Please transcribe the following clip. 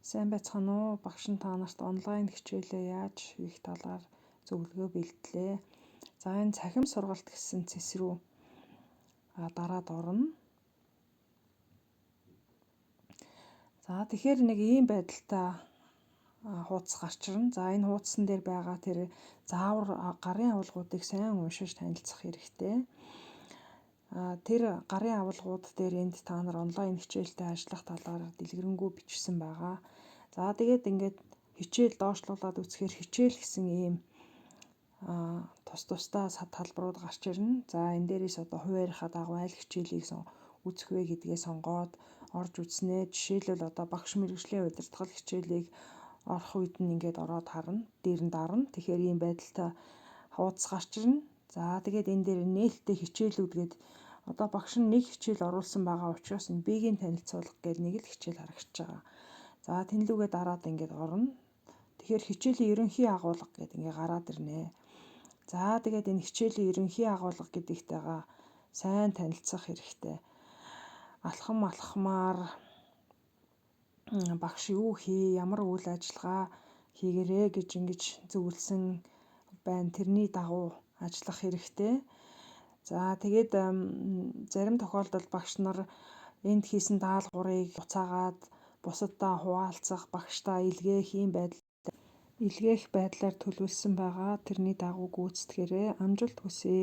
Сайн байцгаана уу? Багш нь та нарт онлайн хичээлээ яаж хийх талаар зөвлөгөө бэлтлээ. За энэ цахим сургалт гэсэн цэс рүү дараад орно. За тэгэхээр нэг ийм байдалтай хуудас гарч ирнэ. За энэ хуудсан дээр байгаа тэр заавар гарын агуулгуудыг сайн уншиж танилцах хэрэгтэй. Тэр гарын агуулгууд дээр энд та нар онлайн хичээлтэй ажиллах талаар дэлгэрэнгүй бичсэн байгаа. За тэгээд ингээд хичээл доошлуулад үзэхээр хичээл гэсэн ийм тусдаа талбарууд гарч ирнэ. За энэ дээрээс одоо хуваарийнхаа дагуу аль хичээлийг үзэх вэ гэдгээ сонгоод орж үзнэ. Жишээлбэл одоо багш мэргэжлийн удирдгал хичээлийг орох үед нь ингээд ороод харна. Дээр нь дарна. Тэгэхээр ийм байдалтай хуудас гарч ирнэ. За тэгээд энэ дээр нээлттэй хичээлүүд гээд одоо багш нь нэг хичээл оруулсан байгаа учраас энэ B-гийн танилцуулга гэдэг нэг л хичээл харагдаж байгаа. За тэнлүүгээ дараад ингээд орно. Тэгэхээр хичээлийн ерөнхий агуулга гэдэг ингээд гараад ирнэ. За тэгээд энэ хичээлийн ерөнхий агуулга гэдэгтэйгээ сайн танилцах хэрэгтэй. Алхамаар багш юу хий, ямар үйл ажиллагаа хийгэрээ гэж ингэж зөвлөсөн байна. Тэрний дагуу ажиллах хэрэгтэй. За тэгээд зарим тохиолдолд багш нар энд хийсэн даалгаврыг буцаагаад бусаддаа хуваалцах, багштаа илгээх байдлаар төлөвлөсөн байгаа. Тэрний дагуу гүйцэтгэхээрээ амжилт хүсье.